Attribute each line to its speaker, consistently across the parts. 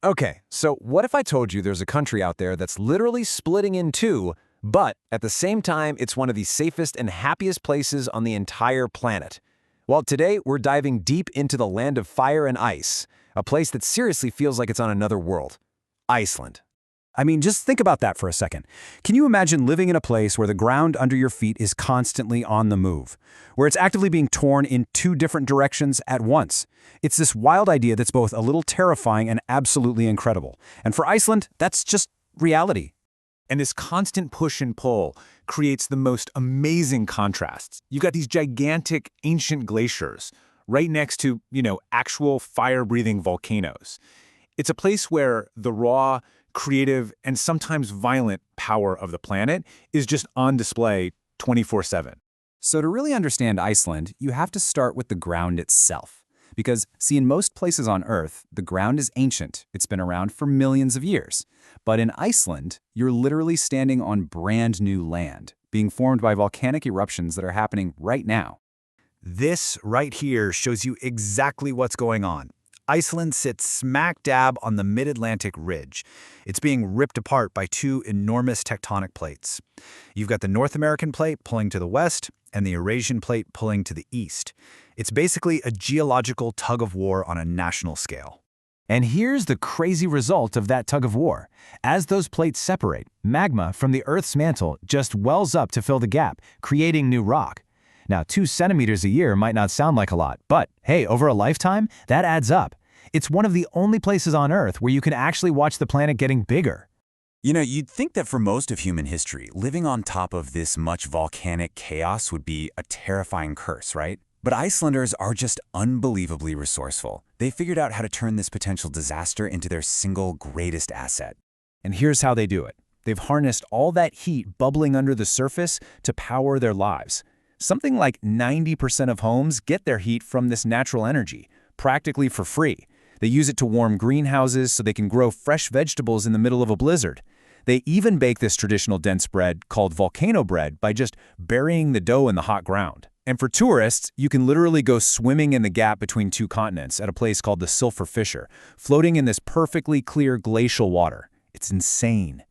Speaker 1: Okay, so what if I told you there's a country out there that's literally splitting in two, but at the same time, it's one of the safest and happiest places on the entire planet? Well, today we're diving deep into the land of fire and ice, a place that seriously feels like it's on another world. Iceland.
Speaker 2: I mean, just think about that for a second. Can you imagine living in a place where the ground under your feet is constantly on the move, where it's actively being torn in two different directions at once? It's this wild idea that's both a little terrifying and absolutely incredible. And for Iceland, that's just reality.
Speaker 3: And this constant push and pull creates the most amazing contrasts. You've got these gigantic ancient glaciers right next to, actual fire-breathing volcanoes. It's a place where the raw, creative, and sometimes violent power of the planet is just on display 24/7.
Speaker 2: So to really understand Iceland, you have to start with the ground itself. Because, see, in most places on Earth, the ground is ancient. It's been around for millions of years. But in Iceland, you're literally standing on brand new land, being formed by volcanic eruptions that are happening right now.
Speaker 4: This right here shows you exactly what's going on. Iceland sits smack dab on the mid-Atlantic ridge. It's being ripped apart by two enormous tectonic plates. You've got the North American plate pulling to the west and the Eurasian plate pulling to the east. It's basically a geological tug-of-war on a national scale.
Speaker 2: And here's the crazy result of that tug-of-war. As those plates separate, magma from the Earth's mantle just wells up to fill the gap, creating new rock. Now, 2 centimeters a year might not sound like a lot, but hey, over a lifetime, that adds up. It's one of the only places on Earth where you can actually watch the planet getting bigger.
Speaker 5: You'd think that for most of human history, living on top of this much volcanic chaos would be a terrifying curse, right? But Icelanders are just unbelievably resourceful. They figured out how to turn this potential disaster into their single greatest asset.
Speaker 2: And here's how they do it. They've harnessed all that heat bubbling under the surface to power their lives. Something like 90% of homes get their heat from this natural energy, practically for free. They use it to warm greenhouses so they can grow fresh vegetables in the middle of a blizzard. They even bake this traditional dense bread called volcano bread by just burying the dough in the hot ground. And for tourists, you can literally go swimming in the gap between two continents at a place called the Sulphur Fissure, floating in this perfectly clear glacial water. It's insane.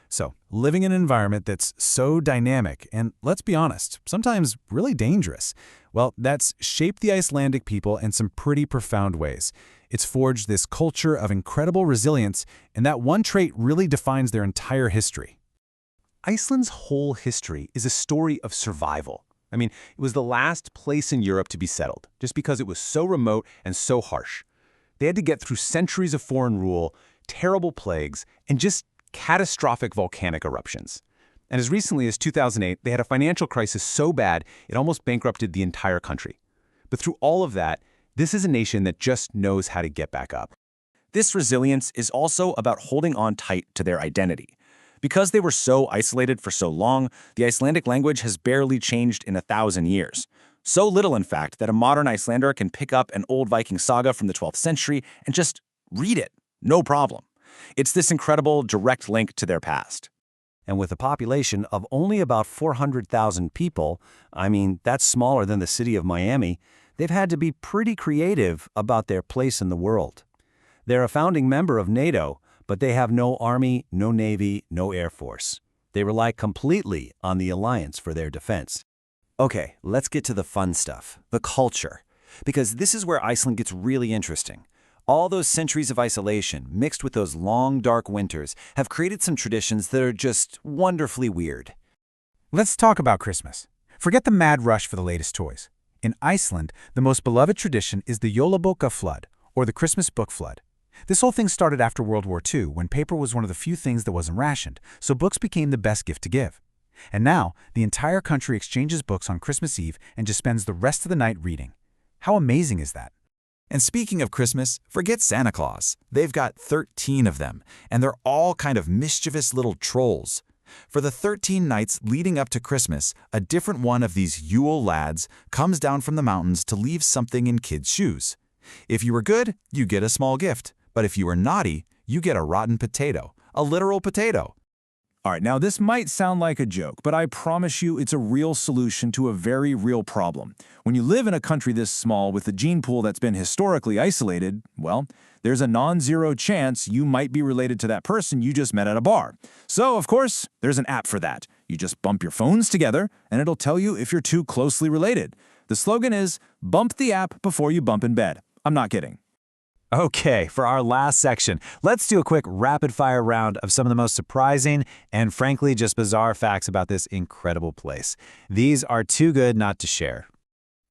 Speaker 6: So, living in an environment that's so dynamic and, let's be honest, sometimes really dangerous, well, that's shaped the Icelandic people in some pretty profound ways. It's forged this culture of incredible resilience, and that one trait really defines their entire history.
Speaker 3: Iceland's whole history is a story of survival. I mean, it was the last place in Europe to be settled, just because it was so remote and so harsh. They had to get through centuries of foreign rule, terrible plagues, and just catastrophic volcanic eruptions. And as recently as 2008, they had a financial crisis so bad it almost bankrupted the entire country. But through all of that, this is a nation that just knows how to get back up.
Speaker 7: This resilience is also about holding on tight to their identity. Because they were so isolated for so long, the Icelandic language has barely changed in 1,000 years. So little, in fact, that a modern Icelander can pick up an old Viking saga from the 12th century and just read it, no problem. It's this incredible direct link to their past.
Speaker 2: And with a population of only about 400,000 people, I mean, that's smaller than the city of Miami, they've had to be pretty creative about their place in the world. They're a founding member of NATO, but they have no army, no navy, no air force. They rely completely on the alliance for their defense.
Speaker 5: Okay, let's get to the fun stuff, the culture. Because this is where Iceland gets really interesting. All those centuries of isolation, mixed with those long, dark winters, have created some traditions that are just wonderfully weird.
Speaker 6: Let's talk about Christmas. Forget the mad rush for the latest toys. In Iceland, the most beloved tradition is the Jólaboka flood, or the Christmas book flood. This whole thing started after World War II, when paper was one of the few things that wasn't rationed, so books became the best gift to give. And now, the entire country exchanges books on Christmas Eve and just spends the rest of the night reading. How amazing is that?
Speaker 8: And speaking of Christmas, forget Santa Claus. They've got 13 of them, and they're all kind of mischievous little trolls. For the 13 nights leading up to Christmas, a different one of these Yule lads comes down from the mountains to leave something in kids' shoes. If you were good, you get a small gift, but if you were naughty, you get a rotten potato, a literal potato.
Speaker 2: All right, now this might sound like a joke, but I promise you it's a real solution to a very real problem. When you live in a country this small with a gene pool that's been historically isolated, well, there's a non-zero chance you might be related to that person you just met at a bar. So, of course, there's an app for that. You just bump your phones together, and it'll tell you if you're too closely related. The slogan is, bump the app before you bump in bed. I'm not kidding.
Speaker 3: Okay, for our last section, let's do a quick rapid-fire round of some of the most surprising and frankly just bizarre facts about this incredible place. These are too good not to share.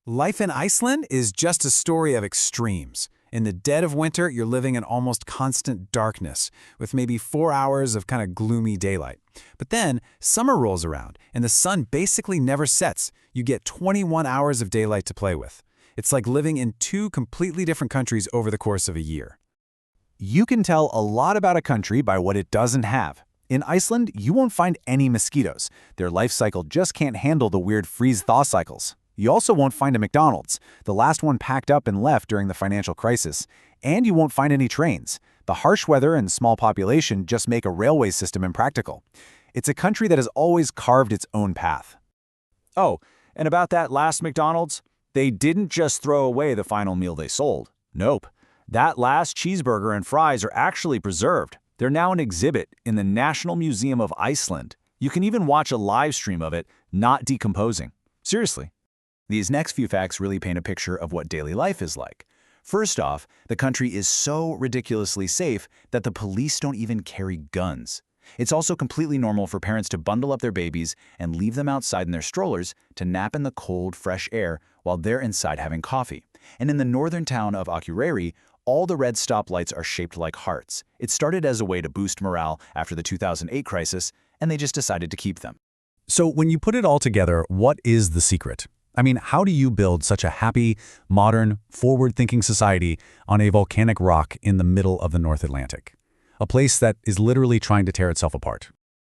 Speaker 6: Life in Iceland is just a story of extremes. In the dead of winter, you're living in almost constant darkness, with maybe 4 hours of kind of gloomy daylight. But then, summer rolls around, and the sun basically never sets. You get 21 hours of daylight to play with. It's like living in two completely different countries over the course of a year.
Speaker 2: You can tell a lot about a country by what it doesn't have. In Iceland, you won't find any mosquitoes. Their life cycle just can't handle the weird freeze-thaw cycles. You also won't find a McDonald's. The last one packed up and left during the financial crisis. And you won't find any trains. The harsh weather and small population just make a railway system impractical. It's a country that has always carved its own path.
Speaker 7: Oh, and about that last McDonald's, they didn't just throw away the final meal they sold. Nope. That last cheeseburger and fries are actually preserved. They're now an exhibit in the National Museum of Iceland. You can even watch a live stream of it, not decomposing. Seriously.
Speaker 2: These next few facts really paint a picture of what daily life is like. First off, the country is so ridiculously safe that the police don't even carry guns. It's also completely normal for parents to bundle up their babies and leave them outside in their strollers to nap in the cold, fresh air while they're inside having coffee. And in the northern town of Akureyri, all the red stoplights are shaped like hearts. It started as a way to boost morale after the 2008 crisis, and they just decided to keep them.
Speaker 3: So when you put it all together, what is the secret? I mean, how do you build such a happy, modern, forward-thinking society on a volcanic rock in the middle of the North Atlantic? A place that is literally trying to tear itself apart.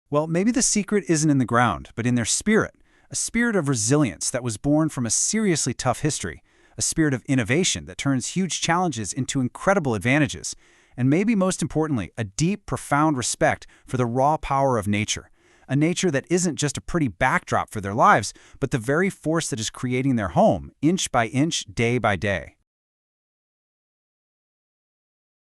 Speaker 6: Well, maybe the secret isn't in the ground, but in their spirit. A spirit of resilience that was born from a seriously tough history. A spirit of innovation that turns huge challenges into incredible advantages. And maybe most importantly, a deep, profound respect for the raw power of nature. A nature that isn't just a pretty backdrop for their lives, but the very force that is creating their home, inch by inch, day by day.